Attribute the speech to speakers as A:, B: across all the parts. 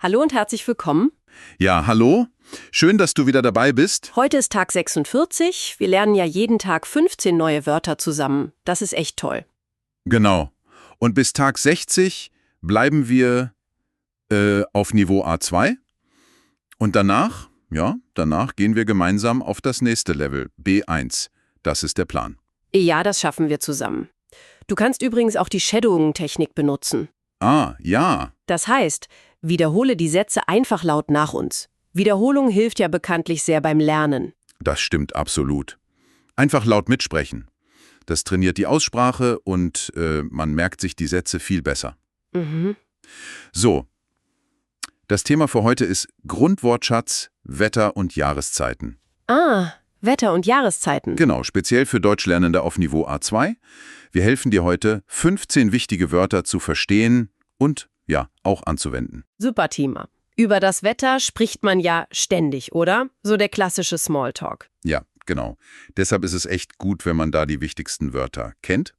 A: Hallo und herzlich willkommen.
B: Ja, hallo. Schön, dass du wieder dabei bist.
A: Heute ist Tag 46. Wir lernen ja jeden Tag 15 neue Wörter zusammen. Das ist echt toll.
B: Genau. Und bis Tag 60 bleiben wir auf Niveau A2. Und danach gehen wir gemeinsam auf das nächste Level, B1. Das ist der Plan.
A: Ja, das schaffen wir zusammen. Du kannst übrigens auch die Shadowing-Technik benutzen.
B: Ah, ja.
A: Das heißt, wiederhole die Sätze einfach laut nach uns. Wiederholung hilft ja bekanntlich sehr beim Lernen.
B: Das stimmt absolut. Einfach laut mitsprechen. Das trainiert die Aussprache und man merkt sich die Sätze viel besser.
A: Mhm.
B: So, das Thema für heute ist Grundwortschatz, Wetter und Jahreszeiten.
A: Ah, Wetter und Jahreszeiten.
B: Genau, speziell für Deutschlernende auf Niveau A2. Wir helfen dir heute, 15 wichtige Wörter zu verstehen und, ja, auch anzuwenden.
A: Super, Thema. Über das Wetter spricht man ja ständig, oder? So der klassische Smalltalk.
B: Ja, genau. Deshalb ist es echt gut, wenn man da die wichtigsten Wörter kennt.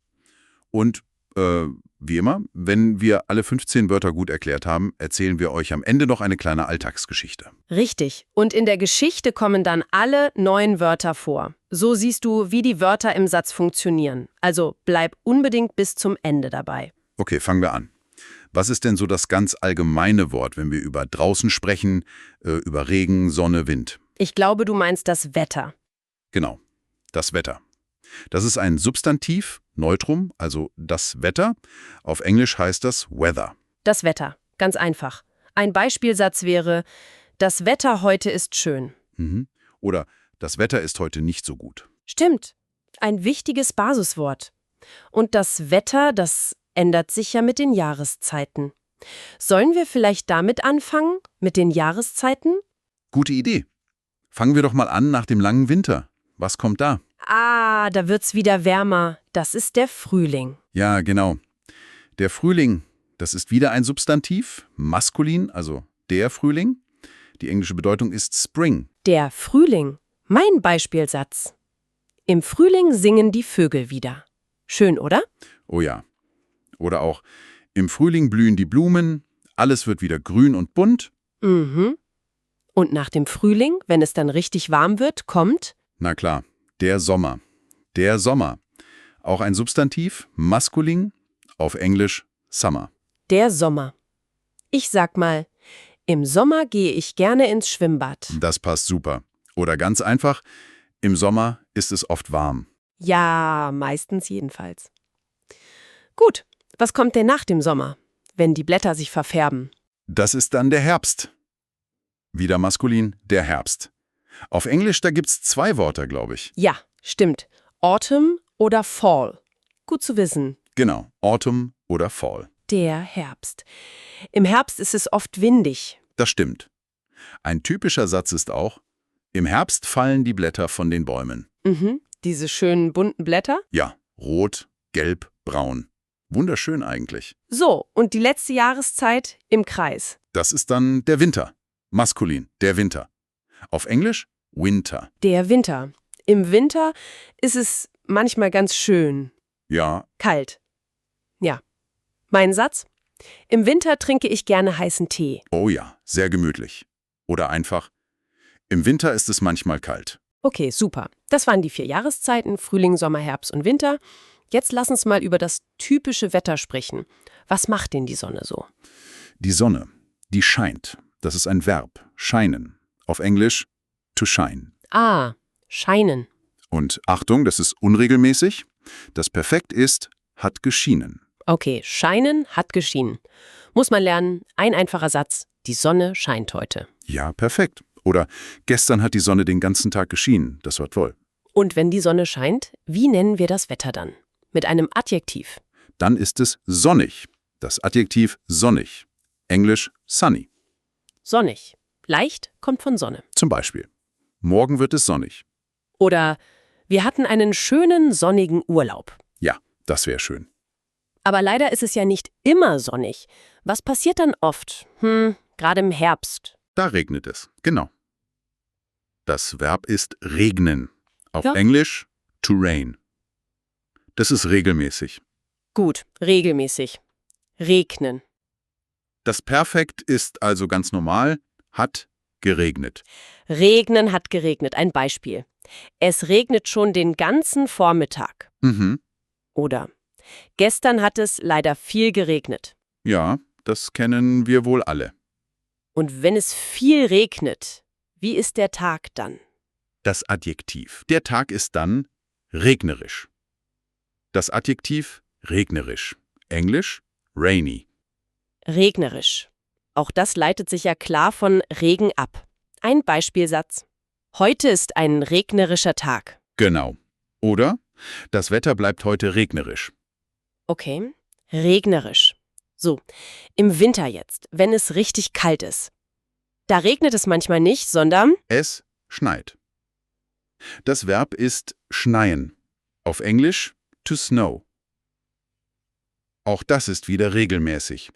B: Und wie immer, wenn wir alle 15 Wörter gut erklärt haben, erzählen wir euch am Ende noch eine kleine Alltagsgeschichte.
A: Richtig. Und in der Geschichte kommen dann alle neuen Wörter vor. So siehst du, wie die Wörter im Satz funktionieren. Also bleib unbedingt bis zum Ende dabei.
B: Okay, fangen wir an. Was ist denn so das ganz allgemeine Wort, wenn wir über draußen sprechen, über Regen, Sonne, Wind?
A: Ich glaube, du meinst das Wetter.
B: Genau, das Wetter. Das ist ein Substantiv, Neutrum, also das Wetter. Auf Englisch heißt das Weather.
A: Das Wetter. Ganz einfach. Ein Beispielsatz wäre, das Wetter heute ist schön.
B: Oder das Wetter ist heute nicht so gut.
A: Stimmt. Ein wichtiges Basiswort. Und das Wetter, das ändert sich ja mit den Jahreszeiten. Sollen wir vielleicht damit anfangen, mit den Jahreszeiten?
B: Gute Idee. Fangen wir doch mal an nach dem langen Winter. Was kommt da?
A: Ah, da wird's wieder wärmer. Das ist der Frühling.
B: Ja, genau. Der Frühling, das ist wieder ein Substantiv, maskulin, also der Frühling. Die englische Bedeutung ist Spring.
A: Der Frühling. Mein Beispielsatz. Im Frühling singen die Vögel wieder. Schön, oder?
B: Oh ja. Oder auch, im Frühling blühen die Blumen, alles wird wieder grün und bunt.
A: Mhm. Und nach dem Frühling, wenn es dann richtig warm wird, kommt
B: Na klar, der Sommer. Der Sommer. Auch ein Substantiv, maskulin, auf Englisch Summer.
A: der Sommer. Ich sag mal, im Sommer gehe ich gerne ins Schwimmbad.
B: Das passt super. Oder ganz einfach, im Sommer ist es oft warm.
A: Ja, meistens jedenfalls. Gut, was kommt denn nach dem Sommer, wenn die Blätter sich verfärben?
B: Das ist dann der Herbst. Wieder maskulin, der Herbst. Auf Englisch, da gibt's zwei Wörter, glaube ich.
A: Ja, stimmt. Autumn oder Fall. Gut zu wissen.
B: Genau, Autumn oder Fall.
A: Der Herbst. Im Herbst ist es oft windig.
B: Das stimmt. Ein typischer Satz ist auch, im Herbst fallen die Blätter von den Bäumen.
A: Diese schönen bunten Blätter.
B: Ja, rot, gelb, braun. Wunderschön eigentlich.
A: So, und die letzte Jahreszeit im Kreis.
B: Das ist dann der Winter. Maskulin, der Winter. Auf Englisch Winter.
A: Der Winter. Im Winter ist es manchmal ganz schön
B: Ja,
A: kalt. Ja. Mein Satz? Im Winter trinke ich gerne heißen Tee.
B: oh ja, sehr gemütlich. Oder einfach, im Winter ist es manchmal kalt.
A: Okay, super. Das waren die 4 Jahreszeiten, Frühling, Sommer, Herbst und Winter. Jetzt lass uns mal über das typische Wetter sprechen. Was macht denn die Sonne so?
B: Die Sonne, die scheint. Das ist ein Verb, scheinen. Auf Englisch to shine.
A: Ah, scheinen.
B: Und Achtung, das ist unregelmäßig. Das Perfekt ist, hat geschienen.
A: Okay, scheinen hat geschienen. Muss man lernen, ein einfacher Satz. Die Sonne scheint heute.
B: Ja, perfekt. Oder gestern hat die Sonne den ganzen Tag geschienen. Das war toll.
A: Und wenn die Sonne scheint, wie nennen wir das Wetter dann? Mit einem Adjektiv.
B: Dann ist es sonnig. Das Adjektiv sonnig. Englisch sunny.
A: Sonnig. Leicht kommt von Sonne.
B: Zum Beispiel. Morgen wird es sonnig.
A: Oder wir hatten einen schönen sonnigen Urlaub.
B: Ja, das wäre schön.
A: Aber leider ist es ja nicht immer sonnig. Was passiert dann oft? Gerade im Herbst.
B: Da regnet es. Genau. Das Verb ist regnen. Auf
A: Ja.
B: Englisch to rain. Das ist regelmäßig.
A: Gut, regelmäßig. Regnen.
B: Das Perfekt ist also ganz normal, hat geregnet.
A: Regnen hat geregnet. Ein Beispiel. Es regnet schon den ganzen Vormittag.
B: Mhm.
A: Oder gestern hat es leider viel geregnet.
B: Ja, das kennen wir wohl alle.
A: Und wenn es viel regnet, wie ist der Tag dann?
B: Das Adjektiv. Der Tag ist dann regnerisch. Das Adjektiv regnerisch. Englisch rainy.
A: Regnerisch. Auch das leitet sich ja klar von Regen ab. Ein Beispielsatz. Heute ist ein regnerischer Tag.
B: Genau. Oder das Wetter bleibt heute regnerisch.
A: Okay, regnerisch. So, im Winter jetzt, wenn es richtig kalt ist. Da regnet es manchmal nicht, sondern
B: Es schneit. Das Verb ist schneien. Auf Englisch to snow. Auch das ist wieder regelmäßig.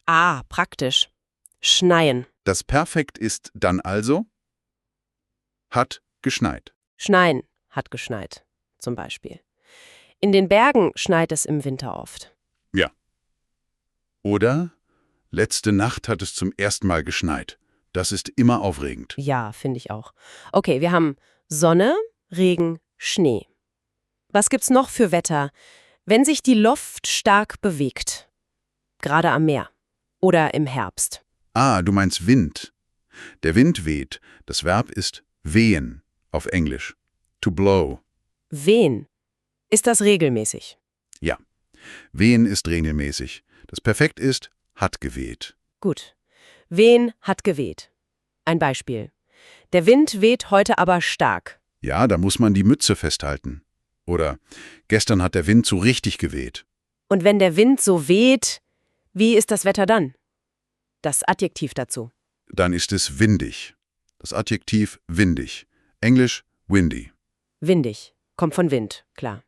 A: praktisch. Schneien.
B: Das Perfekt ist dann also hat geschneit.
A: Schneien hat geschneit, zum Beispiel. In den Bergen schneit es im Winter oft.
B: Ja. Oder letzte Nacht hat es zum ersten Mal geschneit. Das ist immer aufregend.
A: Ja, finde ich auch. Okay, wir haben Sonne, Regen, Schnee. Was gibt's noch für Wetter, wenn sich die Luft stark bewegt? Gerade am Meer. Oder im Herbst.
B: Ah, du meinst Wind. Der Wind weht. Das Verb ist wehen auf Englisch. To blow.
A: Wehen. Ist das regelmäßig?
B: Ja. Wehen ist regelmäßig. Das Perfekt ist hat geweht.
A: Gut. Wehen hat geweht. Ein Beispiel. Der Wind weht heute aber stark.
B: Ja, da muss man die Mütze festhalten. Oder gestern hat der Wind so richtig geweht.
A: Und wenn der Wind so weht, wie ist das Wetter dann? Das Adjektiv dazu.
B: Dann ist es windig. Das Adjektiv windig. Englisch windy.
A: Windig. Kommt von Wind, klar.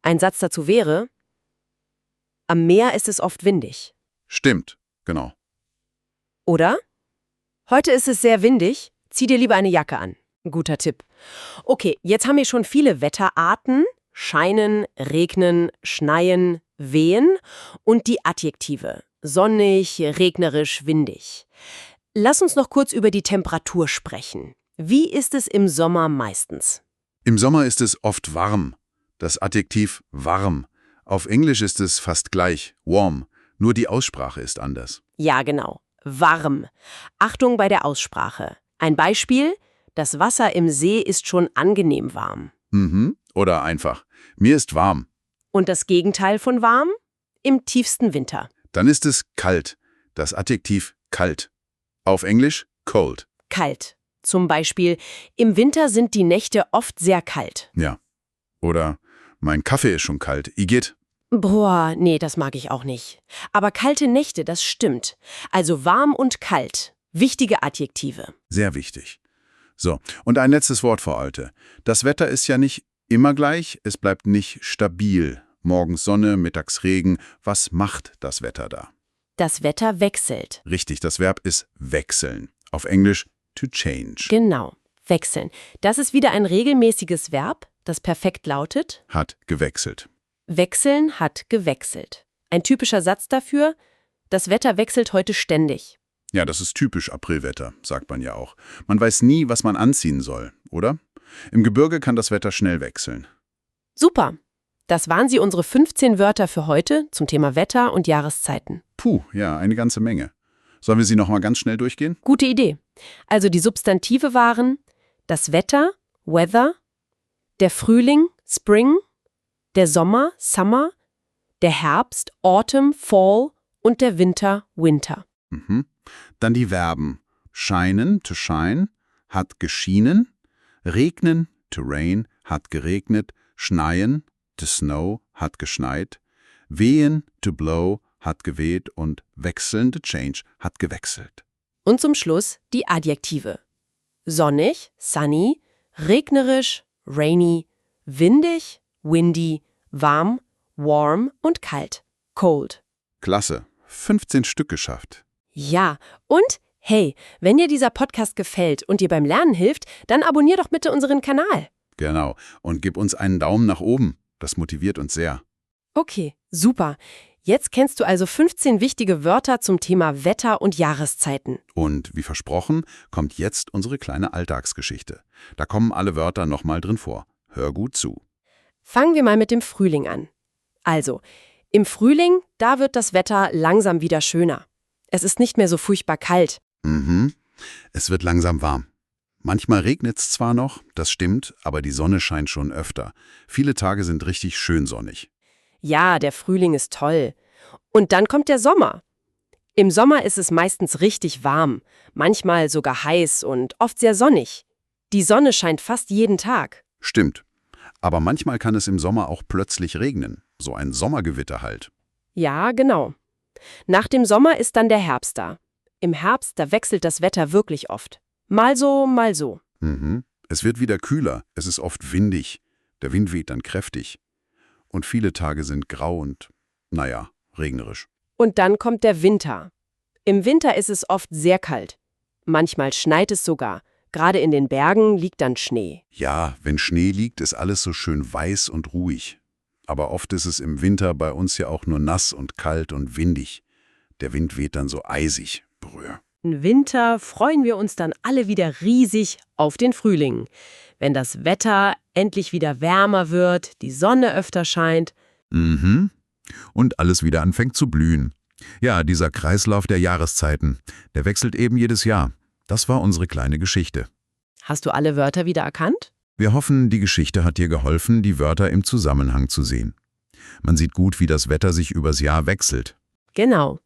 A: Ein Satz dazu wäre: Am Meer ist es oft windig.
B: Stimmt, genau.
A: Oder? Heute ist es sehr windig, zieh dir lieber eine Jacke an. Ein guter Tipp. Okay, jetzt haben wir schon viele Wetterarten: scheinen, regnen, schneien, wehen und die Adjektive: sonnig, regnerisch, windig. Lass uns noch kurz über die Temperatur sprechen. Wie ist es im Sommer meistens?
B: Im Sommer ist es oft warm. Das Adjektiv warm. Auf Englisch ist es fast gleich, warm. Nur die Aussprache ist anders.
A: Ja, genau. Warm. Achtung bei der Aussprache. Ein Beispiel: Das Wasser im See ist schon angenehm warm.
B: Mhm. Oder einfach, mir ist warm.
A: Und das Gegenteil von warm? Im tiefsten Winter.
B: Dann ist es kalt. Das Adjektiv kalt. Auf Englisch cold.
A: Kalt. Zum Beispiel: Im Winter sind die Nächte oft sehr kalt.
B: Ja. Oder mein Kaffee ist schon kalt. Igitt.
A: Boah, nee, das mag ich auch nicht. Aber kalte Nächte, das stimmt. Also warm und kalt. Wichtige Adjektive.
B: Sehr wichtig. So, und ein letztes Wort für heute. Das Wetter ist ja nicht immer gleich, es bleibt nicht stabil. Morgens Sonne, mittags Regen. Was macht das Wetter da?
A: Das Wetter wechselt.
B: Richtig, das Verb ist wechseln. Auf Englisch to change.
A: Genau, wechseln. Das ist wieder ein regelmäßiges Verb, das perfekt lautet:
B: Hat gewechselt.
A: Wechseln hat gewechselt. Ein typischer Satz dafür: Das Wetter wechselt heute ständig.
B: Ja, das ist typisch Aprilwetter, sagt man ja auch. Man weiß nie, was man anziehen soll, oder? Im Gebirge kann das Wetter schnell wechseln.
A: Super. Das waren sie, unsere 15 Wörter für heute zum Thema Wetter und Jahreszeiten.
B: Puh, ja, eine ganze Menge. Sollen wir sie noch mal ganz schnell durchgehen?
A: Gute Idee. Also die Substantive waren das Wetter, Weather, der Frühling, Spring, der Sommer, Summer, der Herbst, Autumn, Fall und der Winter, Winter.
B: Mhm. Dann die Verben. Scheinen, to shine, hat geschienen. Regnen, to rain, hat geregnet. Schneien, to snow, hat geschneit. Wehen, to blow, hat geweht. Und wechseln, to change, hat gewechselt.
A: Und zum Schluss die Adjektive. Sonnig, sunny, regnerisch, rainy, windig, windy, warm, warm und kalt, cold.
B: Klasse. 15 Stück geschafft.
A: Ja, und hey, wenn dir dieser Podcast gefällt und dir beim Lernen hilft, dann abonnier doch bitte unseren Kanal.
B: Genau. Und gib uns einen Daumen nach oben. Das motiviert uns sehr.
A: Okay, super. Jetzt kennst du also 15 wichtige Wörter zum Thema Wetter und Jahreszeiten.
B: Und wie versprochen, kommt jetzt unsere kleine Alltagsgeschichte. Da kommen alle Wörter nochmal drin vor. Hör gut zu.
A: Fangen wir mal mit dem Frühling an. Also, im Frühling, da wird das Wetter langsam wieder schöner. Es ist nicht mehr so furchtbar kalt.
B: Es wird langsam warm. Manchmal regnet es zwar noch, das stimmt, aber die Sonne scheint schon öfter. Viele Tage sind richtig schön sonnig.
A: Ja, der Frühling ist toll. Und dann kommt der Sommer. Im Sommer ist es meistens richtig warm, manchmal sogar heiß und oft sehr sonnig. Die Sonne scheint fast jeden Tag.
B: Stimmt. Aber manchmal kann es im Sommer auch plötzlich regnen. So ein Sommergewitter halt.
A: Ja, genau. Nach dem Sommer ist dann der Herbst da. Im Herbst, da wechselt das Wetter wirklich oft. Mal so, mal so.
B: Es wird wieder kühler, es ist oft windig. Der Wind weht dann kräftig. Und viele Tage sind grau und, regnerisch.
A: Und dann kommt der Winter. Im Winter ist es oft sehr kalt. Manchmal schneit es sogar. Gerade in den Bergen liegt dann Schnee.
B: Ja, wenn Schnee liegt, ist alles so schön weiß und ruhig. Aber oft ist es im Winter bei uns ja auch nur nass und kalt und windig. Der Wind weht dann so eisig. Brühe.
A: Im Winter freuen wir uns dann alle wieder riesig auf den Frühling. Wenn das Wetter endlich wieder wärmer wird, die Sonne öfter scheint.
B: Und alles wieder anfängt zu blühen. Ja, dieser Kreislauf der Jahreszeiten, der wechselt eben jedes Jahr. Das war unsere kleine Geschichte.
A: Hast du alle Wörter wieder erkannt?
B: Wir hoffen, die Geschichte hat dir geholfen, die Wörter im Zusammenhang zu sehen. Man sieht gut, wie das Wetter sich übers Jahr wechselt.
A: Genau.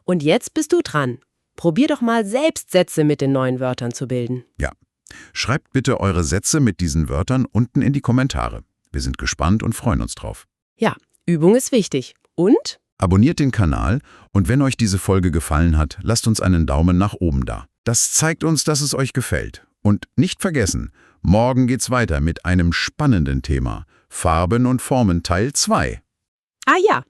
A: Und jetzt bist du dran. Probier doch mal selbst Sätze mit den neuen Wörtern zu bilden.
B: Ja. Schreibt bitte eure Sätze mit diesen Wörtern unten in die Kommentare. Wir sind gespannt und freuen uns drauf.
A: Ja, Übung ist wichtig. Und?
B: Abonniert den Kanal und wenn euch diese Folge gefallen hat, lasst uns einen Daumen nach oben da. Das zeigt uns, dass es euch gefällt. Und nicht vergessen, morgen geht's weiter mit einem spannenden Thema. Farben und Formen Teil 2.
A: Ah ja,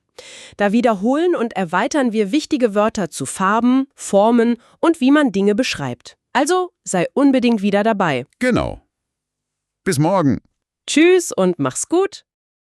A: da wiederholen und erweitern wir wichtige Wörter zu Farben, Formen und wie man Dinge beschreibt. Also sei unbedingt wieder dabei.
B: Genau. Bis morgen.
A: Tschüss und mach's gut.